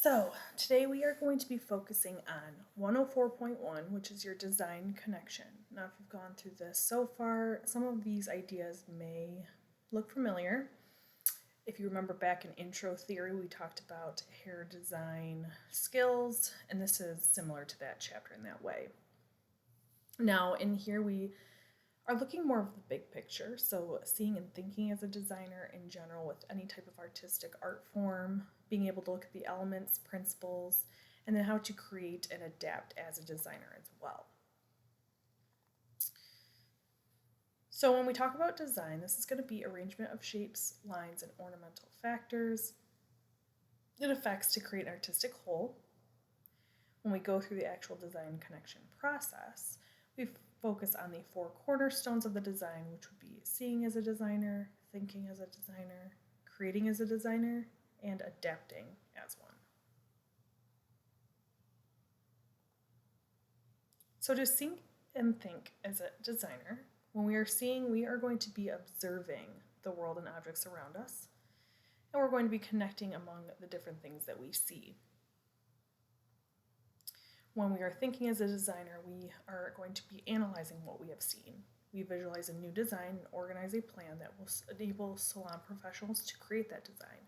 So, today we are going to be focusing on 104.1, which is your design connection. Now, if you've gone through this so far, some of these ideas may look familiar. If you remember back in intro theory, we talked about hair design skills, and this is similar to that chapter in that way. Now, in here, we are looking more of the big picture, so seeing and thinking as a designer in general with any type of artistic art form, being able to look at the elements, principles, and then how to create and adapt as a designer as well. So when we talk about design, this is going to be arrangement of shapes, lines, and ornamental factors. It affects to create an artistic whole. When we go through the actual design connection process, we focus on the four cornerstones of the design, which would be seeing as a designer, thinking as a designer, creating as a designer, and adapting as one. So to see and think as a designer, when we are seeing, we are going to be observing the world and objects around us, and we're going to be connecting among the different things that we see. When we are thinking as a designer, we are going to be analyzing what we have seen. We visualize a new design and organize a plan that will enable salon professionals to create that design.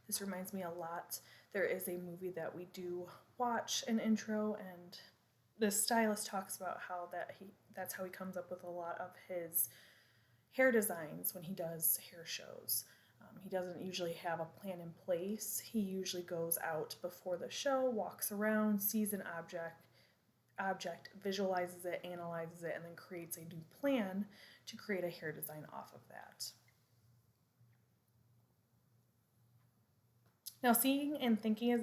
This reminds me a lot. There is a movie that we do watch an intro, and the stylist talks about how that's how he comes up with a lot of his hair designs when he does hair shows. He doesn't usually have a plan in place. He usually goes out before the show, walks around, sees an object, visualizes it, analyzes it, and then creates a new plan to create a hair design off of that. Now, seeing and thinking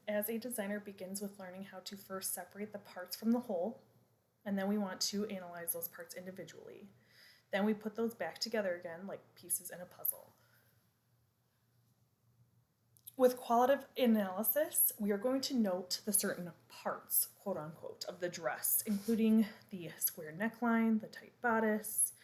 as a designer begins with learning how to first separate the parts from the whole, and then we want to analyze those parts individually. Then we put those back together again like pieces in a puzzle. With qualitative analysis, we are going to note the certain parts, quote unquote, of the dress, including the square neckline, the tight bodice,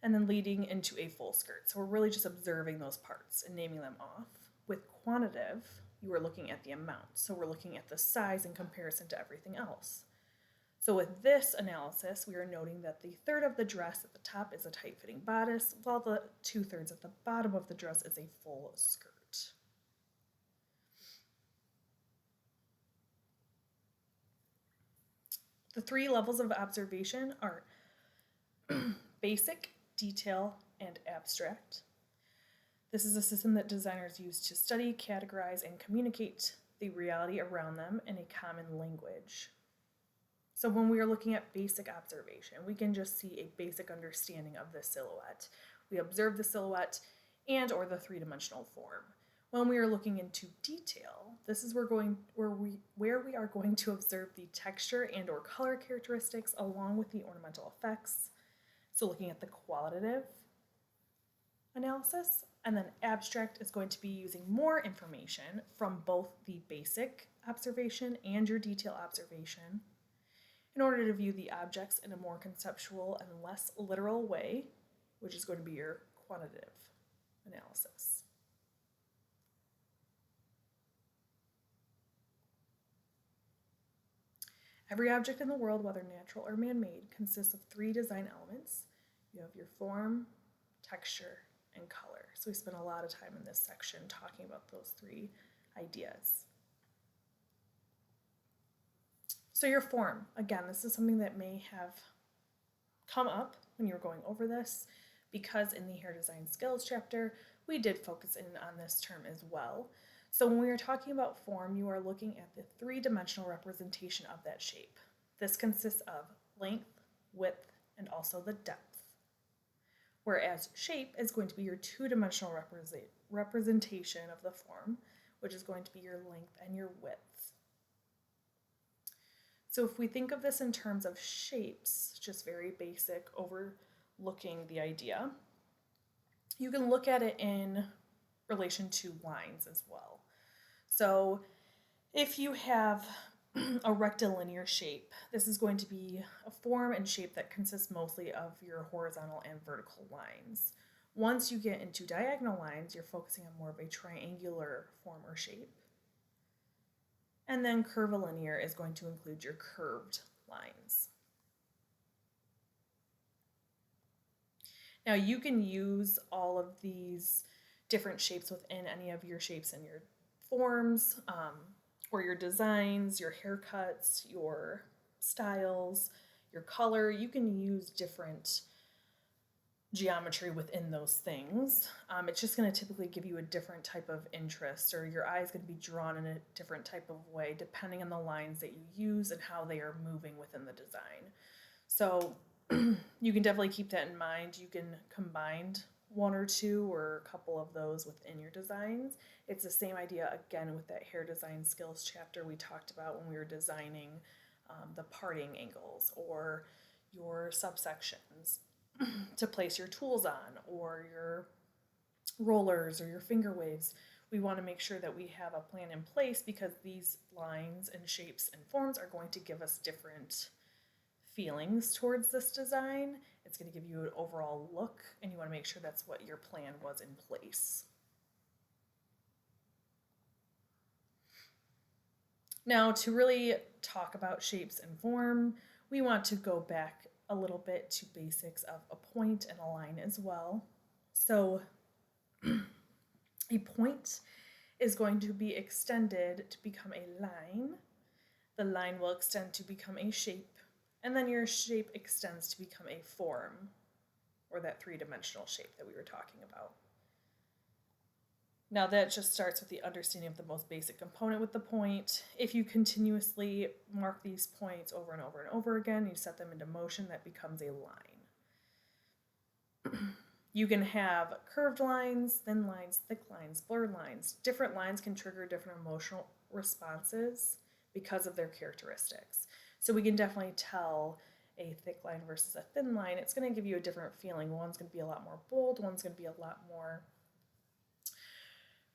and then leading into a full skirt. So we're really just observing those parts and naming them off. With quantitative, you are looking at the amount. So we're looking at the size in comparison to everything else. So with this analysis, we are noting that the third of the dress at the top is a tight-fitting bodice, while the 2/3 at the bottom of the dress is a full skirt. The three levels of observation are basic, detail, and abstract. This is a system that designers use to study, categorize, and communicate the reality around them in a common language. So when we are looking at basic observation, we can just see a basic understanding of the silhouette. We observe the silhouette and or the three-dimensional form. When we are looking into detail, this is where we are going to observe the texture and or color characteristics along with the ornamental effects. So looking at the qualitative analysis, and then abstract is going to be using more information from both the basic observation and your detail observation in order to view the objects in a more conceptual and less literal way, which is going to be your quantitative analysis. Every object in the world, whether natural or man-made, consists of three design elements. You have your form, texture, and color. So we spent a lot of time in this section talking about those three ideas. So your form, again, this is something that may have come up when you were going over this, because in the hair design skills chapter, we did focus in on this term as well. So when we are talking about form, you are looking at the three-dimensional representation of that shape. This consists of length, width, and also the depth. Whereas shape is going to be your two-dimensional representation of the form, which is going to be your length and your width. So if we think of this in terms of shapes, just very basic, overlooking the idea, you can look at it in relation to lines as well. So if you have a rectilinear shape, this is going to be a form and shape that consists mostly of your horizontal and vertical lines. Once you get into diagonal lines, you're focusing on more of a triangular form or shape. And then curvilinear is going to include your curved lines. Now you can use all of these different shapes within any of your shapes and your forms, or your designs, your haircuts, your styles, your color. You can use different geometry within those things. It's just going to typically give you a different type of interest, or your eye is going to be drawn in a different type of way depending on the lines that you use and how they are moving within the design. So you can definitely keep that in mind. You can combine one or two or a couple of those within your designs. It's the same idea again with that hair design skills chapter we talked about when we were designing the parting angles or your subsections to place your tools on, or your rollers or your finger waves. We want to make sure that we have a plan in place because these lines and shapes and forms are going to give us different feelings towards this design. It's going to give you an overall look, and you want to make sure that's what your plan was in place. Now, to really talk about shapes and form, we want to go back a little bit to basics of a point and a line as well. So a point is going to be extended to become a line. The line will extend to become a shape, and then your shape extends to become a form, or that three-dimensional shape that we were talking about. Now that just starts with the understanding of the most basic component with the point. If you continuously mark these points over and over and over again, you set them into motion, that becomes a line. You can have curved lines, thin lines, thick lines, blurred lines. Different lines can trigger different emotional responses because of their characteristics. So we can definitely tell a thick line versus a thin line. It's going to give you a different feeling. One's going to be a lot more bold, one's going to be a lot more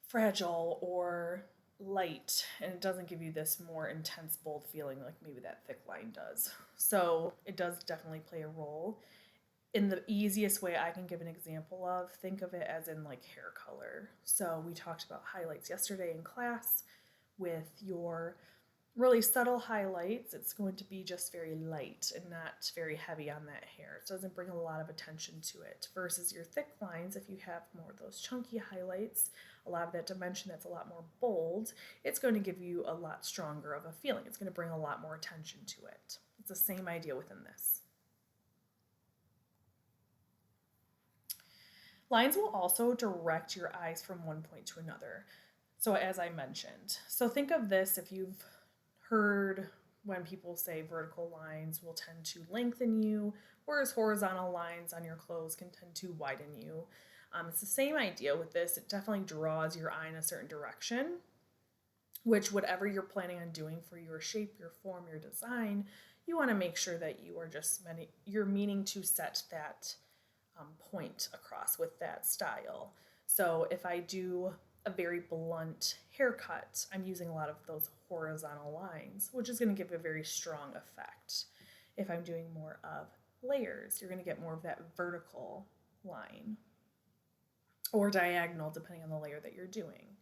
fragile or light, and it doesn't give you this more intense, bold feeling like maybe that thick line does. So it does definitely play a role. In the easiest way I can give an example of, think of it as in like hair color. So we talked about highlights yesterday in class. With your really subtle highlights, it's going to be just very light and not very heavy on that hair. It doesn't bring a lot of attention to it. Versus your thick lines, if you have more of those chunky highlights, a lot of that dimension that's a lot more bold, it's going to give you a lot stronger of a feeling. It's going to bring a lot more attention to it. It's the same idea within this. Lines will also direct your eyes from one point to another. So as I mentioned, so think of this, if you've heard when people say vertical lines will tend to lengthen you, whereas horizontal lines on your clothes can tend to widen you. It's the same idea with this. It definitely draws your eye in a certain direction, which whatever you're planning on doing for your shape, your form, your design, you want to make sure that you're meaning to set that point across with that style. So if I do a very blunt haircut, I'm using a lot of those horizontal lines, which is going to give a very strong effect. If I'm doing more of layers, you're going to get more of that vertical line or diagonal, depending on the layer that you're doing.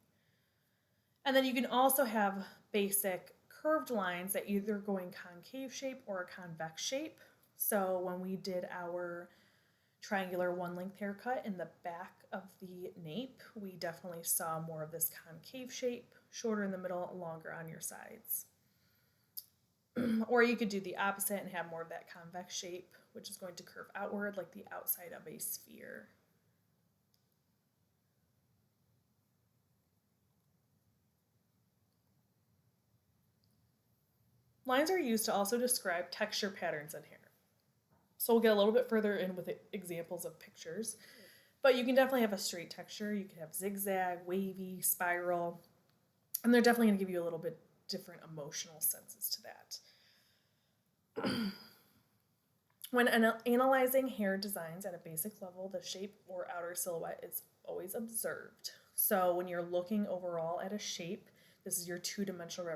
And then you can also have basic curved lines that either going concave shape or a convex shape. So when we did our triangular one length haircut in the back of the nape, we definitely saw more of this concave shape, shorter in the middle, longer on your sides. Or you could do the opposite and have more of that convex shape, which is going to curve outward like the outside of a sphere. Lines are used to also describe texture patterns in hair. So we'll get a little bit further in with examples of pictures, but you can definitely have a straight texture. You can have zigzag, wavy, spiral, and they're definitely going to give you a little bit different emotional senses to that. When analyzing hair designs at a basic level, the shape or outer silhouette is always observed. So when you're looking overall at a shape, this is your two-dimensional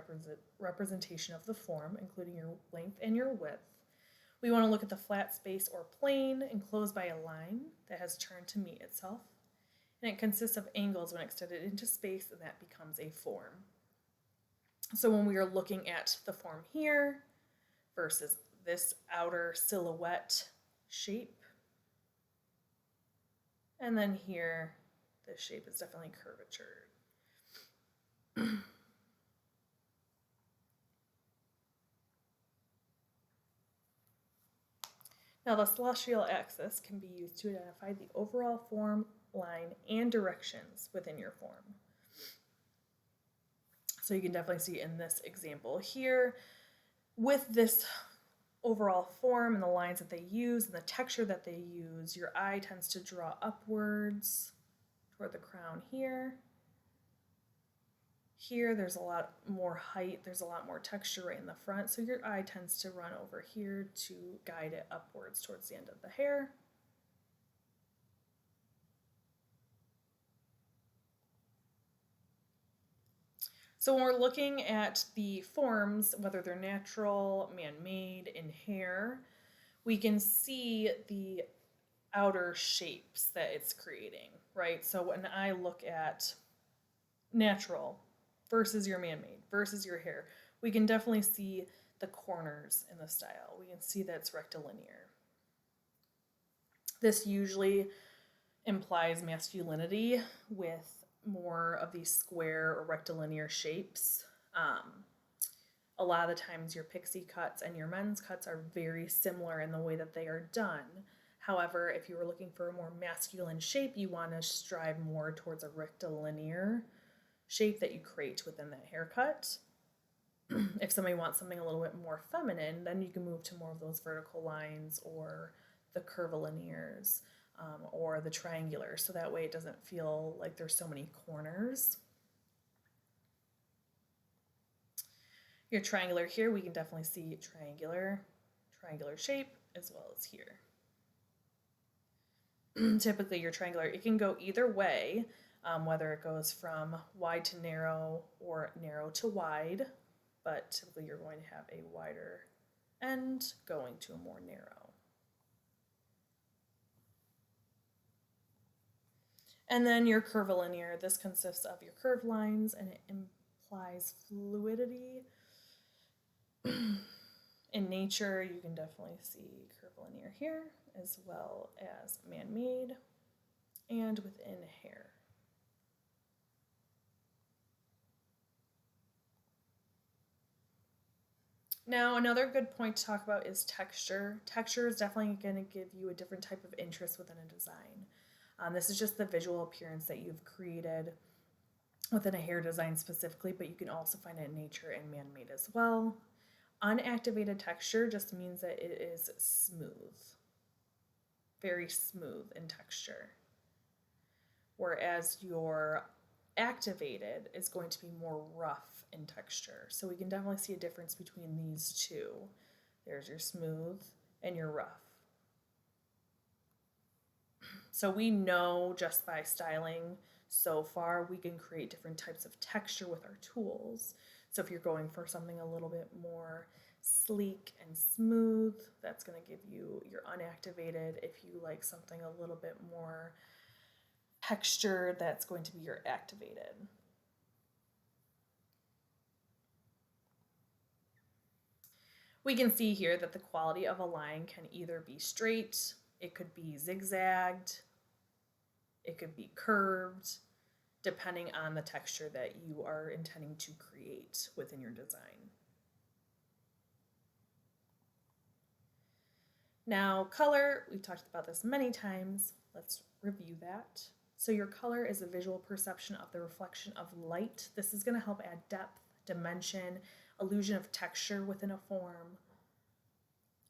representation of the form, including your length and your width. We want to look at the flat space or plane enclosed by a line that has turned to meet itself. And it consists of angles when extended into space, and that becomes a form. So when we are looking at the form here versus this outer silhouette shape, and then here, this shape is definitely curvature. Now the celestial axis can be used to identify the overall form, line, and directions within your form. So you can definitely see in this example here, with this overall form and the lines that they use and the texture that they use, your eye tends to draw upwards toward the crown here. Here, there's a lot more height, there's a lot more texture right in the front, so your eye tends to run over here to guide it upwards towards the end of the hair. So when we're looking at the forms, whether they're natural, man-made, in hair, we can see the outer shapes that it's creating, right? So when I look at natural versus your man-made versus your hair, we can definitely see the corners in the style. We can see that it's rectilinear. This usually implies masculinity with more of these square or rectilinear shapes. A lot of the times your pixie cuts and your men's cuts are very similar in the way that they are done. However, if you were looking for a more masculine shape, you want to strive more towards a rectilinear shape that you create within that haircut. If somebody wants something a little bit more feminine, then you can move to more of those vertical lines or the curvilinears or the triangular, so that way it doesn't feel like there's so many corners. Your triangular here, we can definitely see triangular shape as well as here. Typically your triangular, it can go either way, whether it goes from wide to narrow or narrow to wide, but typically you're going to have a wider end going to a more narrow. And then your curvilinear, this consists of your curved lines and it implies fluidity. In nature, you can definitely see curvilinear here as well as man-made and within hair. Now, another good point to talk about is texture. Texture is definitely going to give you a different type of interest within a design. This is just the visual appearance that you've created within a hair design specifically, but you can also find it in nature and man-made as well. Unactivated texture just means that it is smooth, very smooth in texture. Whereas your activated is going to be more rough in texture. So we can definitely see a difference between these two. There's your smooth and your rough. So we know just by styling so far, we can create different types of texture with our tools. So if you're going for something a little bit more sleek and smooth, that's going to give you your unactivated. If you like something a little bit more textured, that's going to be your activated. We can see here that the quality of a line can either be straight, it could be zigzagged, it could be curved, depending on the texture that you are intending to create within your design. Now, color, we've talked about this many times. Let's review that. So your color is a visual perception of the reflection of light. This is going to help add depth, dimension, illusion of texture within a form.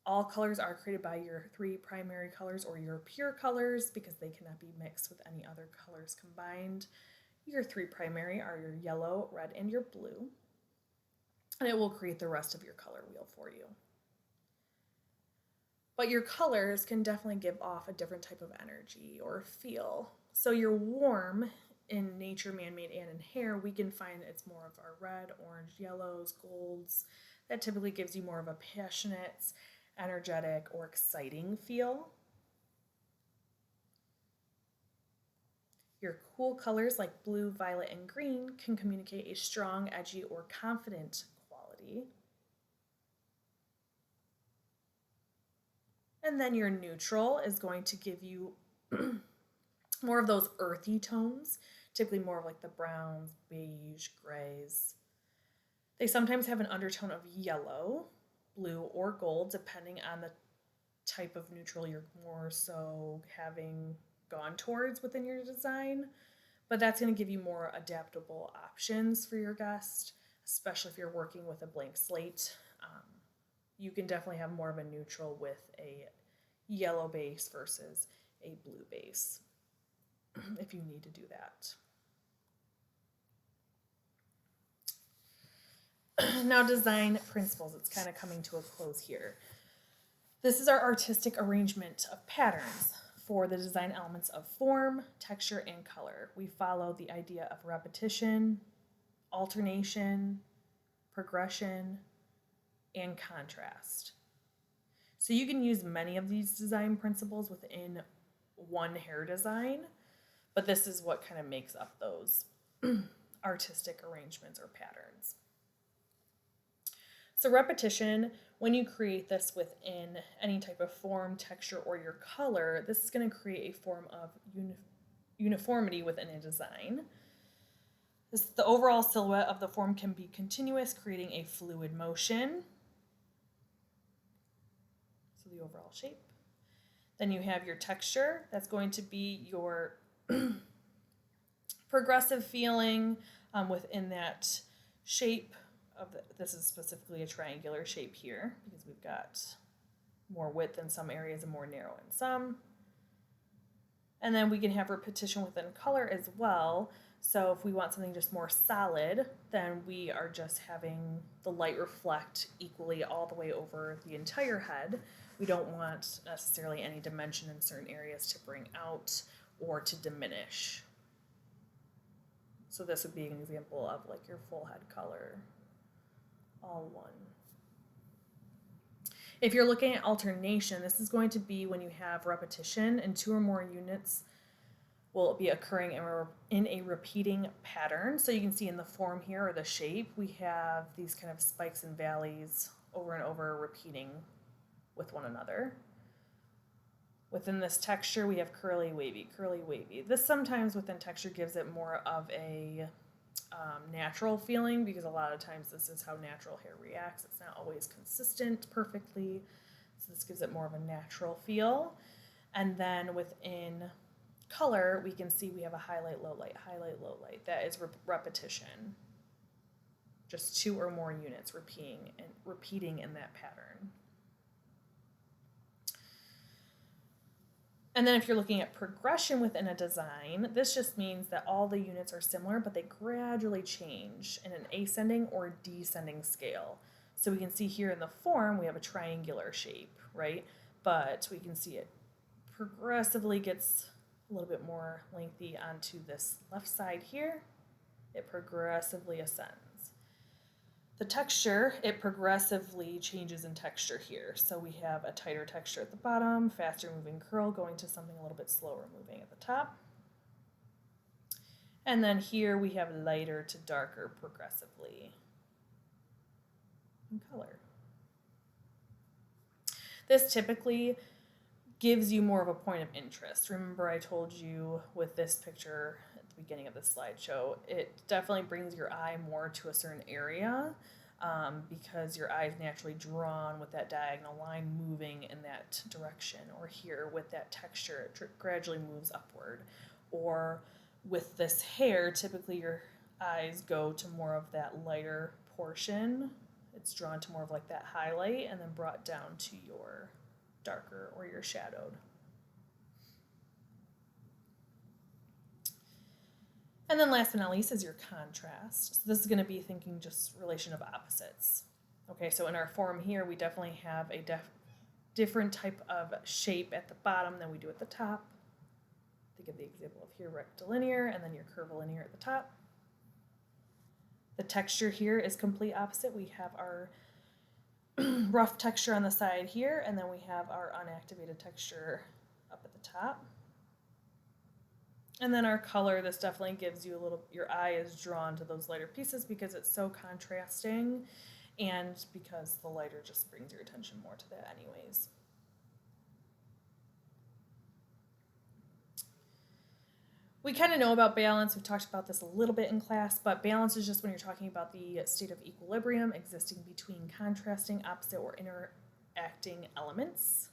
All colors are created by your three primary colors or your pure colors because they cannot be mixed with any other colors combined. Your three primary are your yellow, red, and your blue. And it will create the rest of your color wheel for you. But your colors can definitely give off a different type of energy or feel. So your warm in nature, man-made, and in hair, we can find it's more of our red, orange, yellows, golds. That typically gives you more of a passionate, energetic, or exciting feel. Your cool colors like blue, violet, and green can communicate a strong, edgy, or confident quality. And then your neutral is going to give you more of those earthy tones, typically more of like the browns, beige, grays. They sometimes have an undertone of yellow, blue, or gold, depending on the type of neutral you're more so having gone towards within your design. But that's going to give you more adaptable options for your guest, especially if you're working with a blank slate. You can definitely have more of a neutral with a yellow base versus a blue base if you need to do that. Now, design principles. It's kind of coming to a close here. This is our artistic arrangement of patterns for the design elements of form, texture, and color. We follow the idea of repetition, alternation, progression, and contrast. So you can use many of these design principles within one hair design, but this is what kind of makes up those artistic arrangements or patterns. So repetition, when you create this within any type of form, texture, or your color, this is going to create a form of uniformity within a design. The overall silhouette of the form can be continuous, creating a fluid motion. So the overall shape. Then you have your texture. That's going to be your progressive feeling within that shape. This is specifically a triangular shape here because we've got more width in some areas and more narrow in some. And then we can have repetition within color as well. So if we want something just more solid, then we are just having the light reflect equally all the way over the entire head. We don't want necessarily any dimension in certain areas to bring out or to diminish. So this would be an example of like your full head color. All one. If you're looking at alternation, this is going to be when you have repetition and 2 or more units will be occurring in a repeating pattern. So you can see in the form here or the shape, we have these kind of spikes and valleys over and over repeating with one another. Within this texture, we have curly, wavy, curly, wavy. This sometimes within texture gives it more of a natural feeling because a lot of times this is how natural hair reacts. It's not always consistent perfectly, so this gives it more of a natural feel. And then within color, we can see we have a highlight, low light, highlight, low light. That is repetition. Just 2 or more units repeating in that pattern. And then if you're looking at progression within a design, this just means that all the units are similar, but they gradually change in an ascending or descending scale. So we can see here in the form, we have a triangular shape, right? But we can see it progressively gets a little bit more lengthy onto this left side here. It progressively ascends. The texture, it progressively changes in texture here. So we have a tighter texture at the bottom, faster moving curl going to something a little bit slower moving at the top. And then here we have lighter to darker progressively in color. This typically gives you more of a point of interest. Remember I told you with this picture at the beginning of this slideshow, it definitely brings your eye more to a certain area because your eye is naturally drawn with that diagonal line moving in that direction. Or here with that texture, it gradually moves upward. Or with this hair, typically your eyes go to more of that lighter portion. It's drawn to more of like that highlight and then brought down to your darker or your shadowed. And then last but not least is your contrast. So this is going to be thinking just relation of opposites. Okay, so in our form here, we definitely have a different type of shape at the bottom than we do at the top. Think of the example of here rectilinear and then your curvilinear at the top. The texture here is complete opposite. We have our rough texture on the side here, and then we have our unactivated texture up at the top. And then our color, this definitely gives you a little, your eye is drawn to those lighter pieces because it's so contrasting and because the lighter just brings your attention more to that anyways. We kind of know about balance. We've talked about this a little bit in class, but balance is just when you're talking about the state of equilibrium existing between contrasting, opposite, or interacting elements.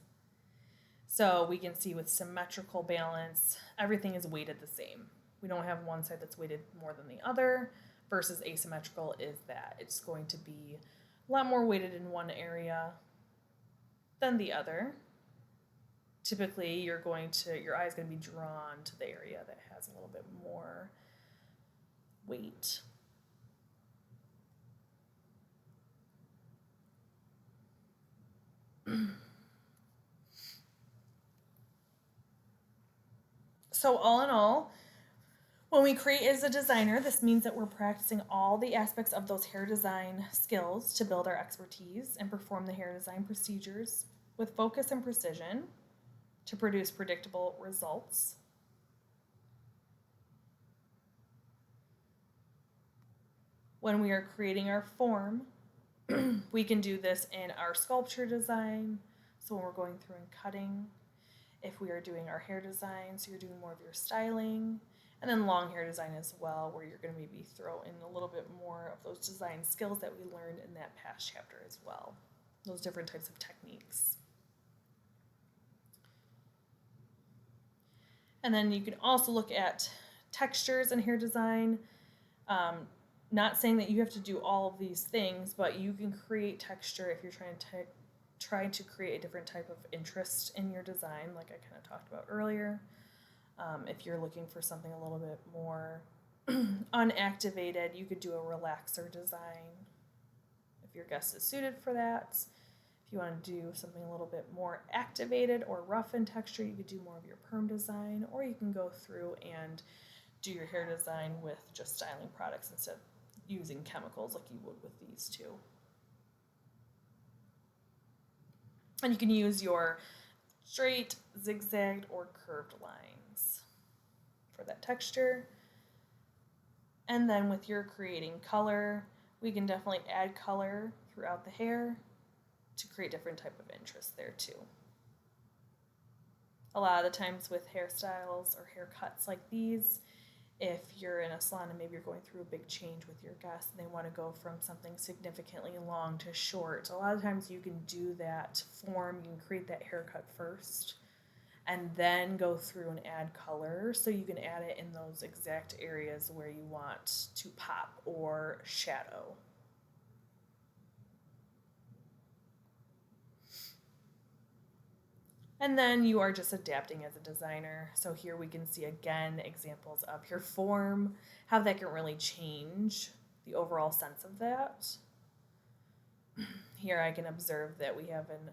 So we can see with symmetrical balance, everything is weighted the same. We don't have one side that's weighted more than the other, versus asymmetrical is that it's going to be a lot more weighted in one area than the other. Typically, your eye is going to be drawn to the area that has a little bit more weight. So all in all, when we create as a designer, this means that we're practicing all the aspects of those hair design skills to build our expertise and perform the hair design procedures with focus and precision to produce predictable results. When we are creating our form, we can do this in our sculpture design. So when we're going through and cutting, if we are doing our hair design, so you're doing more of your styling, and then long hair design as well, where you're going to maybe throw in a little bit more of those design skills that we learned in that past chapter as well, those different types of techniques. And then you can also look at textures in hair design. Not saying that you have to do all of these things, but you can create texture if you're trying to create a different type of interest in your design, like I kind of talked about earlier. If you're looking for something a little bit more unactivated, you could do a relaxer design if your guest is suited for that. If you want to do something a little bit more activated or rough in texture, you could do more of your perm design, or you can go through and do your hair design with just styling products instead of using chemicals like you would with these two. And you can use your straight, zigzagged, or curved lines for that texture. And then with your creating color, we can definitely add color throughout the hair to create different type of interest there too. A lot of the times with hairstyles or haircuts like these, if you're in a salon and maybe you're going through a big change with your guest and they want to go from something significantly long to short, a lot of times you can do that form, you can create that haircut first and then go through and add color, so you can add it in those exact areas where you want to pop or shadow. And then you are just adapting as a designer. So here we can see again examples of your form, how that can really change the overall sense of that. Here I can observe that we have an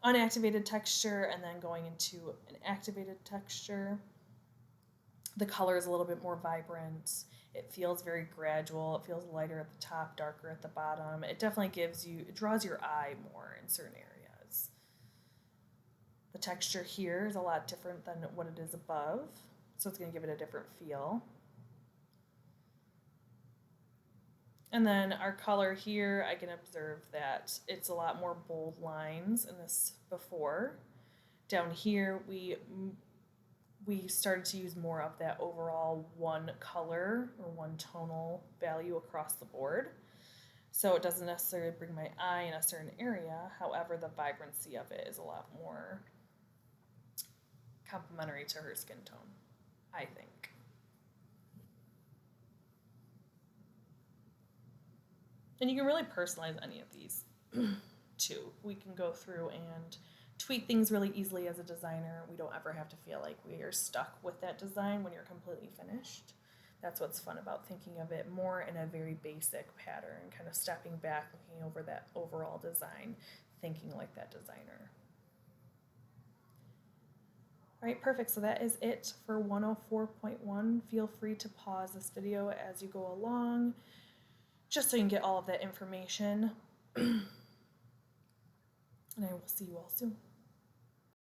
unactivated texture and then going into an activated texture. The color is a little bit more vibrant. It feels very gradual. It feels lighter at the top, darker at the bottom. It definitely it draws your eye more in certain areas. The texture here is a lot different than what it is above, so it's going to give it a different feel. And then our color here, I can observe that it's a lot more bold lines in this before. Down here, we started to use more of that overall one color or one tonal value across the board. So it doesn't necessarily bring my eye in a certain area. However, the vibrancy of it is a lot more complementary to her skin tone, I think. And you can really personalize any of these too. We can go through and tweak things really easily as a designer. We don't ever have to feel like we are stuck with that design when you're completely finished. That's what's fun about thinking of it more in a very basic pattern, kind of stepping back, looking over that overall design, thinking like that designer. All right, perfect. So that is it for 104.1. Feel free to pause this video as you go along, just so you can get all of that information. And I will see you all soon.